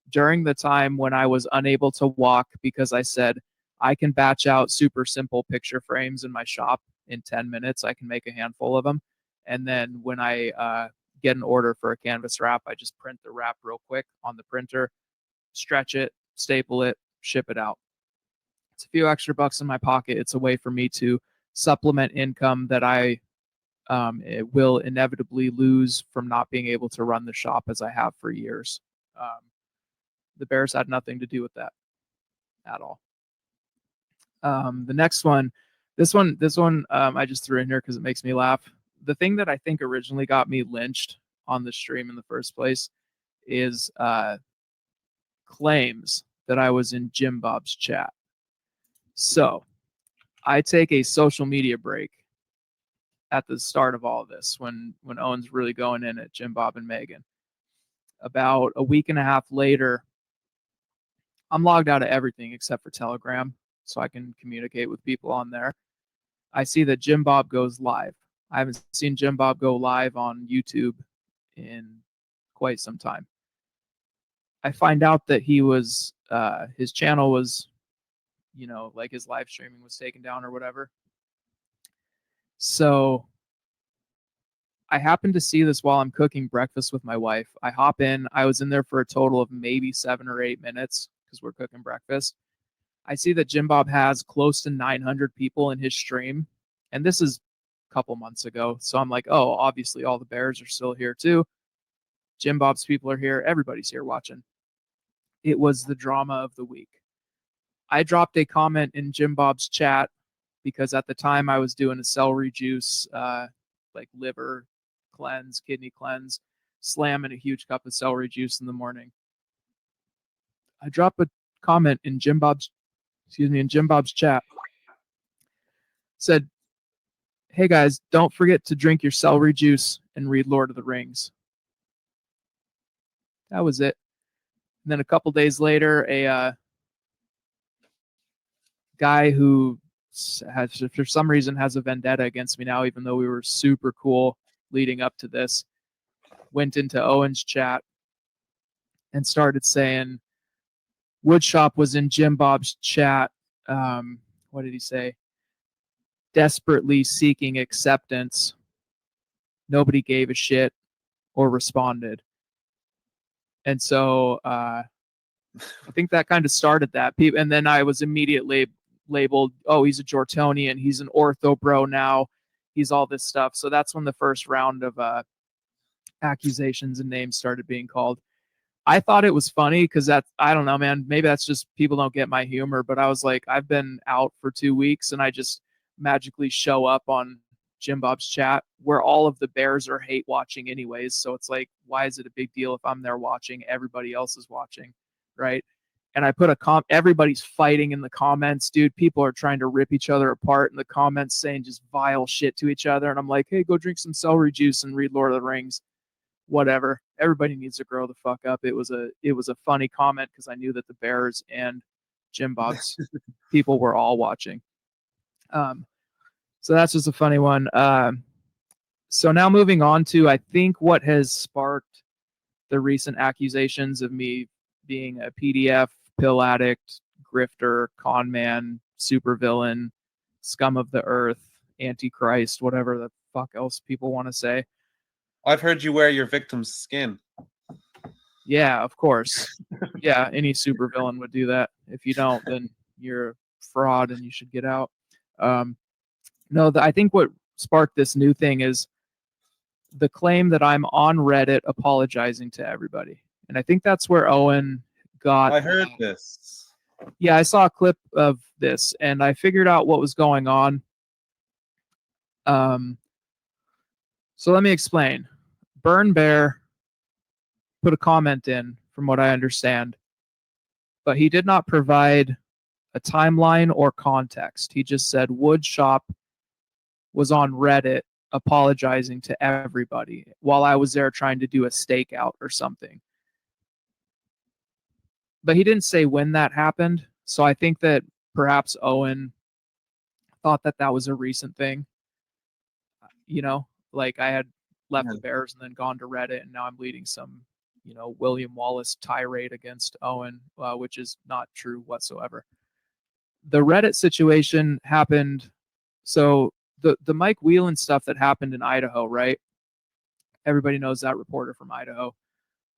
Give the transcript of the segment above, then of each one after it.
during the time when I was unable to walk because I said, I can batch out super simple picture frames in my shop in 10 minutes. I can make a handful of them. And then when I get an order for a canvas wrap, I just print the wrap real quick on the printer, stretch it, staple it, ship it out. It's a few extra bucks in my pocket. It's a way for me to supplement income that I it will inevitably lose from not being able to run the shop as I have for years. The Bears had nothing to do with that at all. The next one, this one, I just threw in here because it makes me laugh. The thing that I think originally got me lynched on the stream in the first place is claims that I was in Jim Bob's chat. So I take a social media break at the start of all of this when Owen's really going in at Jim Bob and Megan. About a week and a half later, I'm logged out of everything except for Telegram so I can communicate with people on there. I see that Jim Bob goes live. I haven't seen Jim Bob go live on YouTube in quite some time. I find out that he was his channel was, like his live streaming was taken down or whatever. So I happened to see this while I'm cooking breakfast with my wife. I hop in. I was in there for a total of maybe 7 or 8 minutes because we're cooking breakfast. I see that Jim Bob has close to 900 people in his stream. And this is a couple months ago. So I'm like, oh, obviously all the Bears are still here too. Jim Bob's people are here. Everybody's here watching. It was the drama of the week. I dropped a comment in Jim Bob's chat because at the time I was doing a celery juice, like liver cleanse, kidney cleanse, slamming a huge cup of celery juice in the morning. I dropped a comment in Jim Bob's chat. Said, hey guys, don't forget to drink your celery juice and read Lord of the Rings. That was it. And then a couple days later, a guy who has, for some reason, has a vendetta against me now, even though we were super cool leading up to this, went into Owen's chat and started saying Woodshop was in Jim Bob's chat. What did he say? Desperately seeking acceptance. Nobody gave a shit or responded. And so I think that kind of started that. And then I was immediately labeled, oh, he's a Jortonian. He's an ortho bro now. He's all this stuff. So that's when the first round of accusations and names started being called. I thought it was funny because I don't know, man. Maybe that's just people don't get my humor. But I was like, I've been out for 2 weeks and I just magically show up on Jim Bob's chat where all of the Bears are hate watching anyways. So it's like, why is it a big deal if I'm there watching? Everybody else is watching, right? And I put everybody's fighting in the comments, dude. People are trying to rip each other apart in the comments, saying just vile shit to each other. And I'm like, hey, go drink some celery juice and read Lord of the Rings. Whatever. Everybody needs to grow the fuck up. It was a funny comment because I knew that the Bears and Jim Bob's people were all watching. So that's just a funny one. So now moving on to, I think, what has sparked the recent accusations of me being a PDF, pill addict, grifter, con man, supervillain, scum of the earth, antichrist, whatever the fuck else people want to say. I've heard you wear your victim's skin. Yeah, of course. Yeah, any supervillain would do that. If you don't, then you're a fraud and you should get out. No, I think what sparked this new thing is the claim that I'm on Reddit apologizing to everybody. And I think that's where Owen got... I heard this. Yeah, I saw a clip of this, and I figured out what was going on. So let me explain. Burn Bear put a comment in, from what I understand, but he did not provide a timeline or context. He just said Woodshop was on Reddit apologizing to everybody while I was there trying to do a stakeout or something. But he didn't say when that happened, so I think that perhaps Owen thought that that was a recent thing. You know, like I had left the Bears and then gone to Reddit, and now I'm leading some, William Wallace tirade against Owen, which is not true whatsoever. The Reddit situation happened. So the Mike Whelan stuff that happened in Idaho, right? Everybody knows that reporter from Idaho.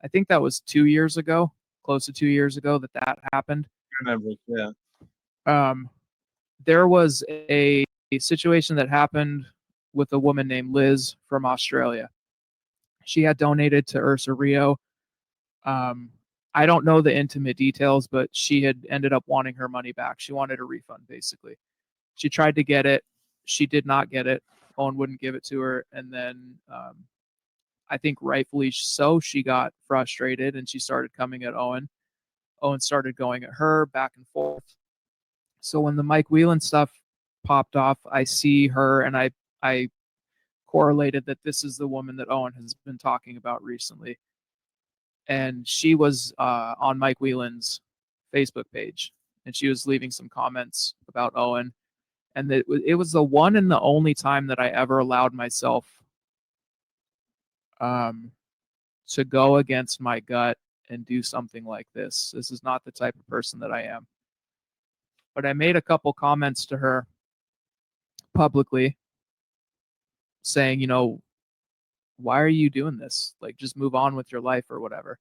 I think that was 2 years ago, close to 2 years ago that happened. I remember, yeah. There was a situation that happened with a woman named Liz from Australia. She had donated to Ursa Rio. I don't know the intimate details, but she had ended up wanting her money back. She wanted a refund, basically. She tried to get it. She did not get it. Owen wouldn't give it to her. And then I think rightfully so, she got frustrated and she started coming at Owen. Owen started going at her back and forth. So when the Mike Whelan stuff popped off, I see her and I correlated that this is the woman that Owen has been talking about recently. And she was on Mike Whelan's Facebook page, and she was leaving some comments about Owen. And it was the one and the only time that I ever allowed myself to go against my gut and do something like this. This is not the type of person that I am. But I made a couple comments to her publicly saying, why are you doing this? Like, just move on with your life or whatever.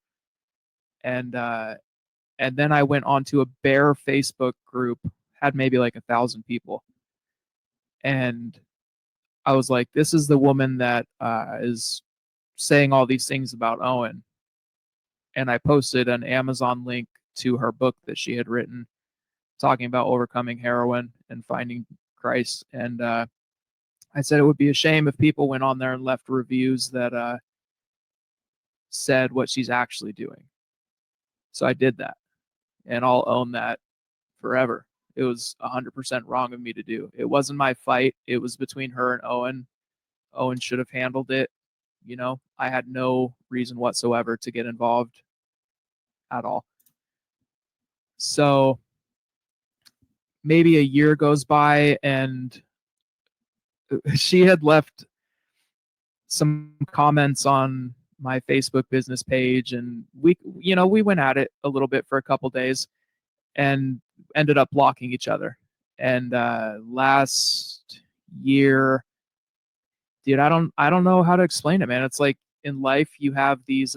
And then I went onto a bare Facebook group, had maybe like 1,000 people. And I was like, this is the woman that is saying all these things about Owen. And I posted an Amazon link to her book that she had written talking about overcoming heroin and finding Christ. And I said it would be a shame if people went on there and left reviews that said what she's actually doing. So I did that, and I'll own that forever. It was 100% wrong of me to do. It wasn't my fight. It was between her and Owen. Owen should have handled it. I had no reason whatsoever to get involved at all. So maybe a year goes by, and she had left some comments on my Facebook business page, and we went at it a little bit for a couple days and ended up blocking each other. And last year, dude, I don't know how to explain it, man. It's like in life you have these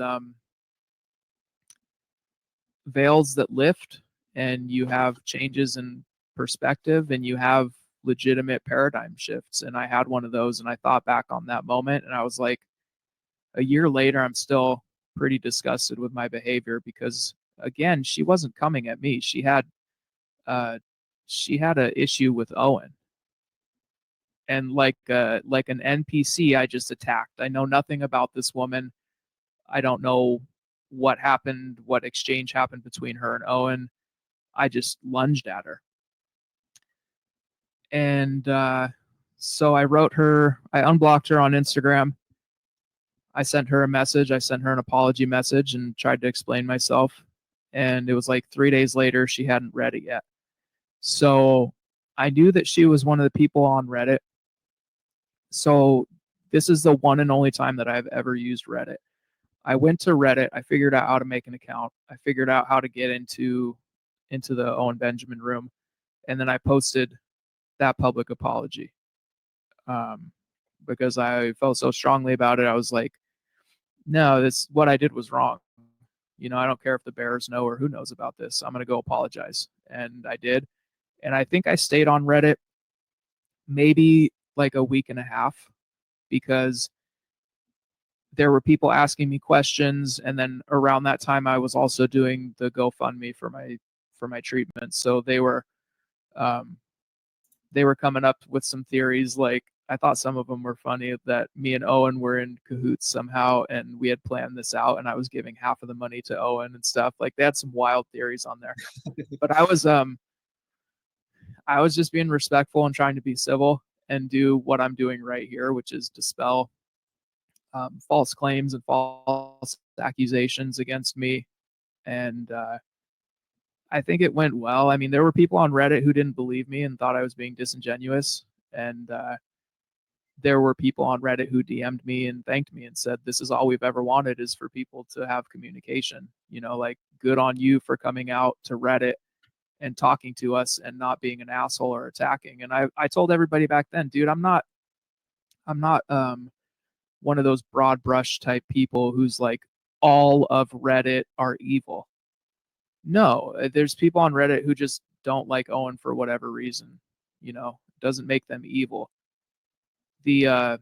veils that lift, and you have changes in perspective, and you have legitimate paradigm shifts. And I had one of those, and I thought back on that moment, and I was like, a year later, I'm still pretty disgusted with my behavior because, again, she wasn't coming at me. She had an issue with Owen, and like an NPC, I just attacked. I know nothing about this woman. I don't know what happened, what exchange happened between her and Owen. I just lunged at her. And so I wrote her, I unblocked her on Instagram. I sent her a message. I sent her an apology message and tried to explain myself. And it was like 3 days later, she hadn't read it yet. So I knew that she was one of the people on Reddit. So this is the one and only time that I've ever used Reddit. I went to Reddit. I figured out how to make an account. I figured out how to get into the Owen Benjamin room. And then I posted that public apology. Because I felt so strongly about it. I was like, no, what I did was wrong. I don't care if the Bears know or who knows about this. I'm going to go apologize. And I did. And I think I stayed on Reddit maybe like a week and a half because there were people asking me questions. And then around that time, I was also doing the GoFundMe for my treatment. So they were coming up with some theories. Like, I thought some of them were funny, that me and Owen were in cahoots somehow, and we had planned this out, and I was giving half of the money to Owen and stuff. Like, they had some wild theories on there. But I was just being respectful and trying to be civil and do what I'm doing right here, which is dispel false claims and false accusations against me. And I think it went well. I mean, there were people on Reddit who didn't believe me and thought I was being disingenuous. And there were people on Reddit who DM'd me and thanked me and said, this is all we've ever wanted, is for people to have communication. Like, good on you for coming out to Reddit and talking to us and not being an asshole or attacking. And I told everybody back then, dude, I'm not one of those broad brush type people who's like, all of Reddit are evil. No, there's people on Reddit who just don't like Owen for whatever reason. It doesn't make them evil. The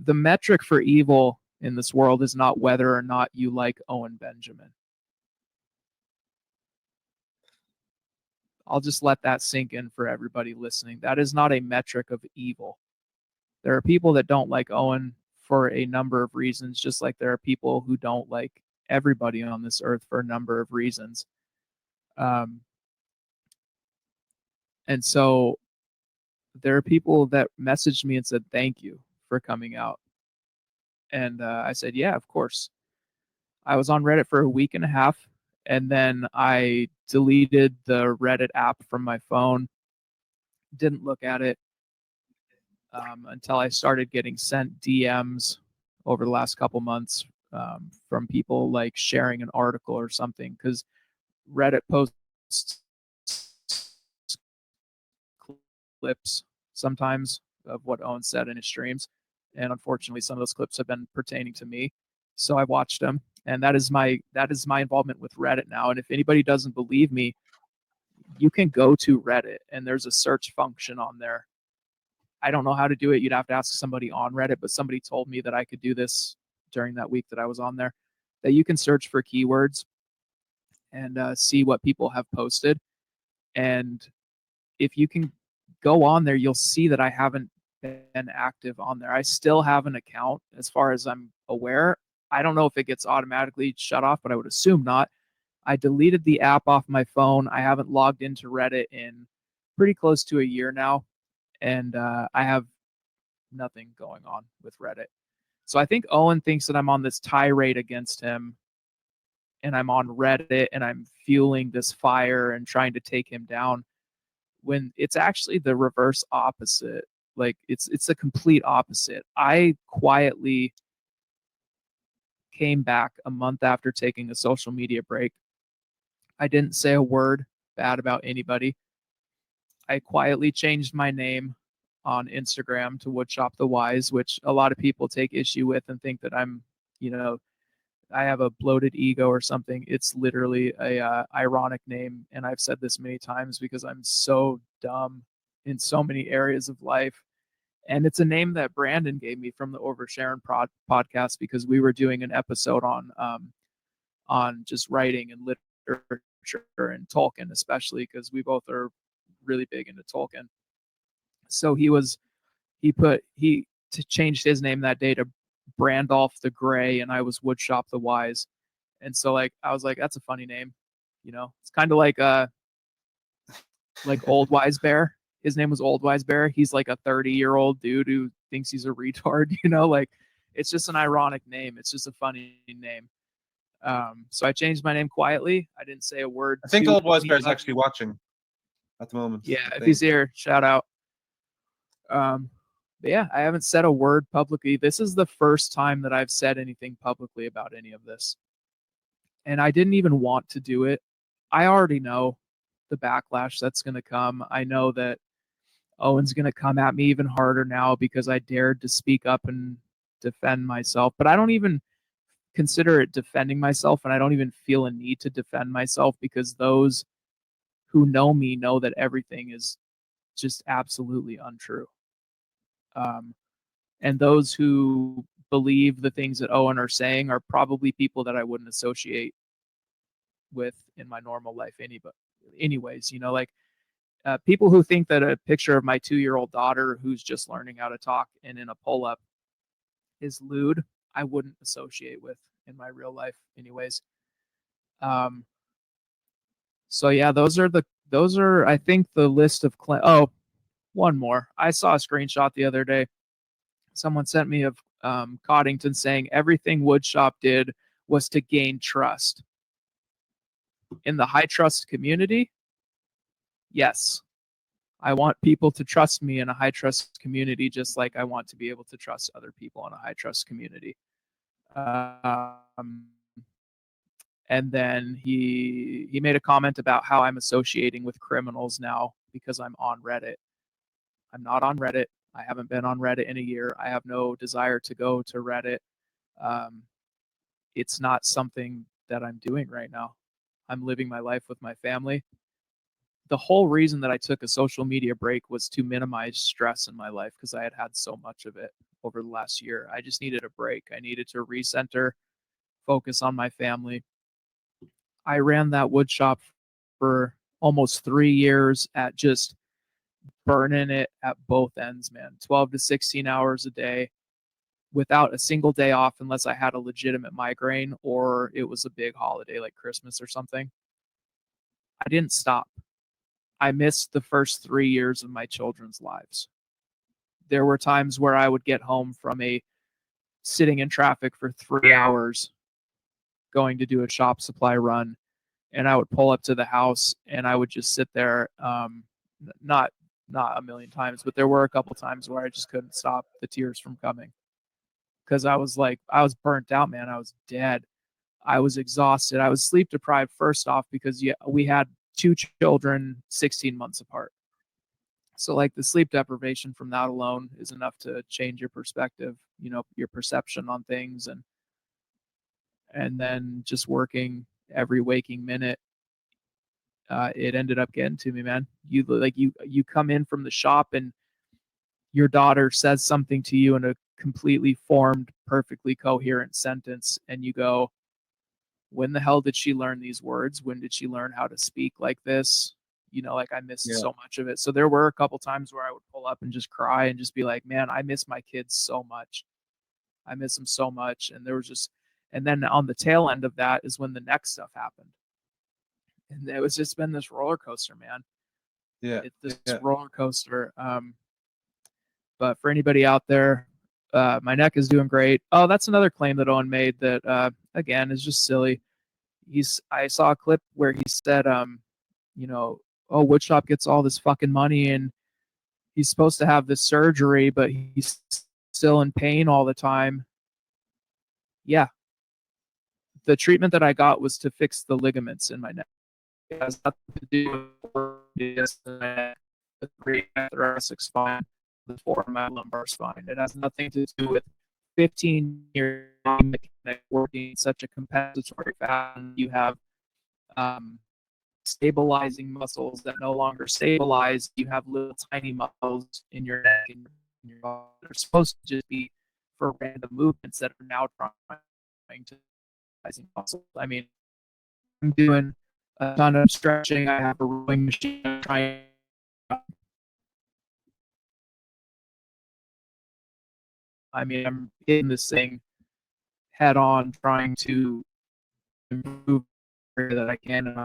metric for evil in this world is not whether or not you like Owen Benjamin. I'll just let that sink in for everybody listening. That is not a metric of evil. There are people that don't like Owen for a number of reasons, just like there are people who don't like everybody on this earth for a number of reasons. And so there are people that messaged me and said, thank you for coming out. And I said, yeah, of course. I was on Reddit for a week and a half, and then I deleted the Reddit app from my phone, didn't look at it until I started getting sent DMs over the last couple months from people like sharing an article or something, because Reddit posts clips sometimes of what Owen said in his streams, and unfortunately some of those clips have been pertaining to me, so I watched them. And that is my involvement with Reddit now. And if anybody doesn't believe me, you can go to Reddit and there's a search function on there. I don't know how to do it. You'd have to ask somebody on Reddit, but somebody told me that I could do this during that week that I was on there, that you can search for keywords and see what people have posted. And if you can go on there, you'll see that I haven't been active on there. I still have an account as far as I'm aware. I don't know if it gets automatically shut off, but I would assume not. I deleted the app off my phone. I haven't logged into Reddit in pretty close to a year now, and I have nothing going on with Reddit. So I think Owen thinks that I'm on this tirade against him, and I'm on Reddit and I'm fueling this fire and trying to take him down, when it's actually the reverse opposite. Like, it's the complete opposite. I quietly came back a month after taking a social media break. I didn't say a word bad about anybody. I quietly changed my name on Instagram to Woodshop the Wise, which a lot of people take issue with and think that I'm, I have a bloated ego or something. It's literally a ironic name, and I've said this many times because I'm so dumb in so many areas of life. And it's a name that Brandon gave me from the Over Sharon podcast, because we were doing an episode on just writing and literature and Tolkien, especially because we both are really big into Tolkien. So he changed his name that day to Brandolph the Gray, and I was Woodshop the Wise. And so I was like, that's a funny name. It's kind of like Old Wise Bear. His name was Old Wise Bear. He's like a 30-year-old dude who thinks he's a retard, it's just an ironic name. It's just a funny name. So I changed my name quietly. I didn't say a word. I think Old Wise Bear is actually watching at the moment. Yeah, if he's here, shout out. But yeah, I haven't said a word publicly. This is the first time that I've said anything publicly about any of this. And I didn't even want to do it. I already know the backlash that's going to come. I know that Owen's going to come at me even harder now because I dared to speak up and defend myself. But I don't even consider it defending myself, and I don't even feel a need to defend myself, because those who know me know that everything is just absolutely untrue. And those who believe the things that Owen are saying are probably people that I wouldn't associate with in my normal life anyways. People who think that a picture of my 2-year-old daughter who's just learning how to talk and in a pull-up is lewd, I wouldn't associate with in my real life anyways. So yeah, those are I think the list of one more. I saw a screenshot the other day. Someone sent me of Coddington saying everything Woodshop did was to gain trust. In the high trust community, yes. I want people to trust me in a high trust community, just like I want to be able to trust other people in a high trust community. Um, and then he made a comment about how I'm associating with criminals now because I'm on Reddit. I'm not on Reddit. I haven't been on Reddit in a year. I have no desire to go to Reddit. Um, it's not something that I'm doing right now. I'm living my life with my family. The whole reason that I took a social media break was to minimize stress in my life because I had had so much of it over the last year. I just needed a break. I needed to recenter, focus on my family. I ran that wood shop for almost 3 years at just burning it at both ends, man. 12 to 16 hours a day without a single day off unless I had a legitimate migraine or it was a big holiday like Christmas or something. I didn't stop. I missed the first 3 years of my children's lives. There were times where I would get home from a sitting in traffic for 3 hours going to do a shop supply run, and I would pull up to the house and I would just sit there. Not a million times, but there were a couple times where I just couldn't stop the tears from coming because I was burnt out, man. I was dead. I was exhausted. I was sleep deprived first off because we had two children 16 months apart. So like the sleep deprivation from that alone is enough to change your perspective, your perception on things, and then just working every waking minute. It ended up getting to me, man. You come in from the shop and your daughter says something to you in a completely formed, perfectly coherent sentence, and you go, when the hell did she learn these words? When did she learn how to speak like this? Like I missed so much of it. So there were a couple times where I would pull up and just cry and just be like, man, I miss my kids so much. I miss them so much. And then on the tail end of that is when the next stuff happened. And it was just been this roller coaster, man. This roller coaster. But for anybody out there, my neck is doing great. Oh, that's another claim that Owen made that, again, is just silly. I saw a clip where he said, oh, Woodshop gets all this fucking money and he's supposed to have this surgery, but he's still in pain all the time. Yeah. The treatment that I got was to fix the ligaments in my neck. It has nothing to do with the thoracic spine, the form of my lumbar spine. It has nothing to do with 15 years working in such a compensatory fashion. You have stabilizing muscles that no longer stabilize. You have little tiny muscles in your neck and your body. They're supposed to just be for random movements that are now trying to muscles. I mean, I'm doing a ton of stretching. I have a rowing machine. I'm trying. I mean, I'm hitting this thing head on, trying to improve that I can.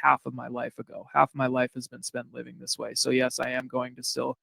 Half of my life ago. Half of my life has been spent living this way. So yes, I am going to still